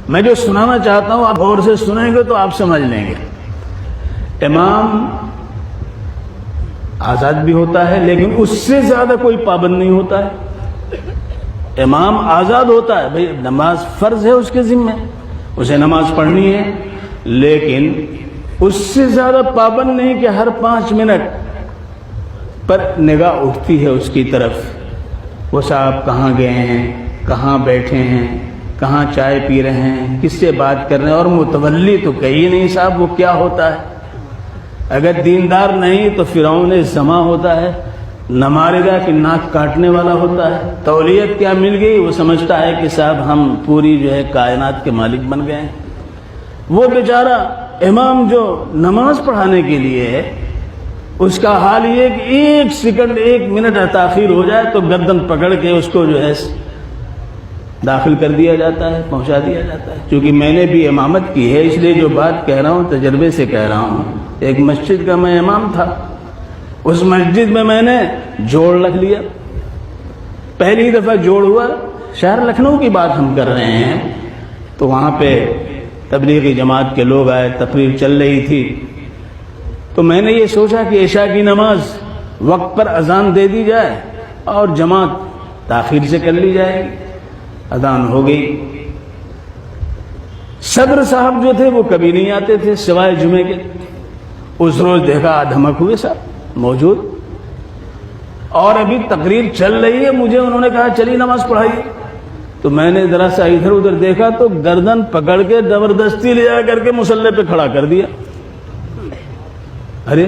میں جو سنانا چاہتا ہوں آپ غور سے سنیں گے تو آپ سمجھ لیں گے۔ امام آزاد بھی ہوتا ہے لیکن اس سے زیادہ کوئی پابند نہیں ہوتا ہے۔ امام آزاد ہوتا ہے، بھئی نماز فرض ہے اس کے ذمہ، اسے نماز پڑھنی ہے، لیکن اس سے زیادہ پابند نہیں کہ ہر 5 منٹ پر نگاہ اٹھتی ہے اس کی طرف، وہ صاحب کہاں گئے ہیں، کہاں بیٹھے ہیں، کہاں چائے پی رہے ہیں، کس سے بات کر رہے ہیں، اور متولی تو کہی نہیں صاحب وہ کیا ہوتا ہے۔ اگر دیندار نہیں تو فرعون زما ہوتا ہے، نماردہ کی ناک کاٹنے والا ہوتا ہے۔ تولیت کیا مل گئی، وہ سمجھتا ہے کہ صاحب ہم پوری جو ہے کائنات کے مالک بن گئے ہیں۔ وہ بیچارہ امام جو نماز پڑھانے کے لیے ہے، اس کا حال یہ کہ 1 سیکنڈ 1 منٹ تاخیر ہو جائے تو گردن پکڑ کے اس کو جو ہے داخل کر دیا جاتا ہے، پہنچا دیا جاتا ہے۔ چونکہ میں نے بھی امامت کی ہے اس لیے جو بات کہہ رہا ہوں تجربے سے کہہ رہا ہوں۔ ایک مسجد کا میں امام تھا، اس مسجد میں میں نے جوڑ رکھ لیا۔ پہلی دفعہ جوڑ ہوا، شہر لکھنؤ کی بات ہم کر رہے ہیں، تو وہاں پہ تبلیغی جماعت کے لوگ آئے، تقریر چل رہی تھی، تو میں نے یہ سوچا کہ عشاء کی نماز وقت پر اذان دے دی جائے اور جماعت تاخیر سے کر لی جائے گی۔ اذان ہو گئی، صدر صاحب جو تھے وہ کبھی نہیں آتے تھے سوائے جمعے کے۔ اس روز دیکھا دھمک ہوئے صاحب موجود، اور ابھی تقریر چل رہی ہے، مجھے انہوں نے کہا چلیے نماز پڑھائیے۔ تو میں نے ذرا سا ادھر ادھر دیکھا تو گردن پکڑ کے زبردستی لے جا کر کے مصلی پہ کھڑا کر دیا۔ ارے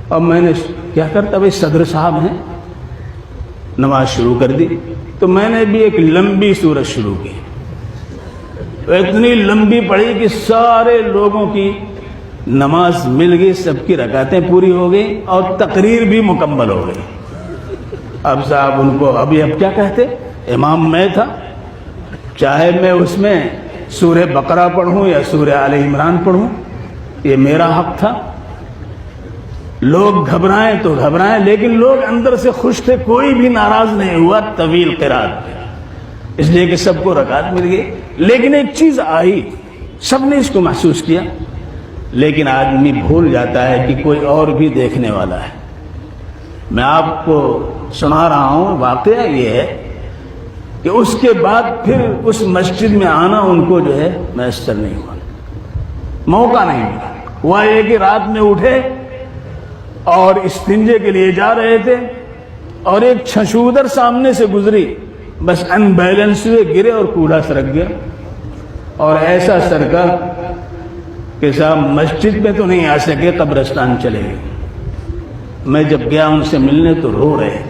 اب میں نے کیا کرتا، بھائی صدر صاحب ہیں، نماز شروع کر دی۔ تو میں نے بھی ایک لمبی سورت شروع کی، اتنی لمبی پڑھی کہ سارے لوگوں کی نماز مل گئی، سب کی رکعتیں پوری ہو گئی اور تقریر بھی مکمل ہو گئی۔ اب صاحب ان کو اب کیا کہتے، امام میں تھا، چاہے میں اس میں سورہ بقرہ پڑھوں یا سورہ آل عمران پڑھوں، یہ میرا حق تھا۔ لوگ گھبرائیں تو گھبرائیں، لیکن لوگ اندر سے خوش تھے، کوئی بھی ناراض نہیں ہوا طویل قرات، اس لیے کہ سب کو رکعت مل گئی۔ لیکن ایک چیز آئی، سب نے اس کو محسوس کیا، لیکن آدمی بھول جاتا ہے کہ کوئی اور بھی دیکھنے والا ہے۔ میں آپ کو سنا رہا ہوں، واقعہ یہ ہے کہ اس کے بعد پھر اس مسجد میں آنا ان کو جو ہے میسر نہیں ہوا، موقع نہیں ملا۔ ہوا یہ کہ رات میں اٹھے اور استنجے کے لیے جا رہے تھے اور ایک چھچودر سامنے سے گزری، بس ان بیلنس ہوئے، گرے اور کوڑا سرک گیا، اور ایسا سرکا کہ صاحب مسجد میں تو نہیں آ سکے، قبرستان چلے گئے۔ میں جب گیا ان سے ملنے تو رو رہے،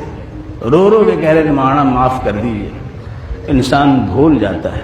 رو رو کے کہہ رہے مولانا معاف کر دیجیے۔ انسان بھول جاتا ہے۔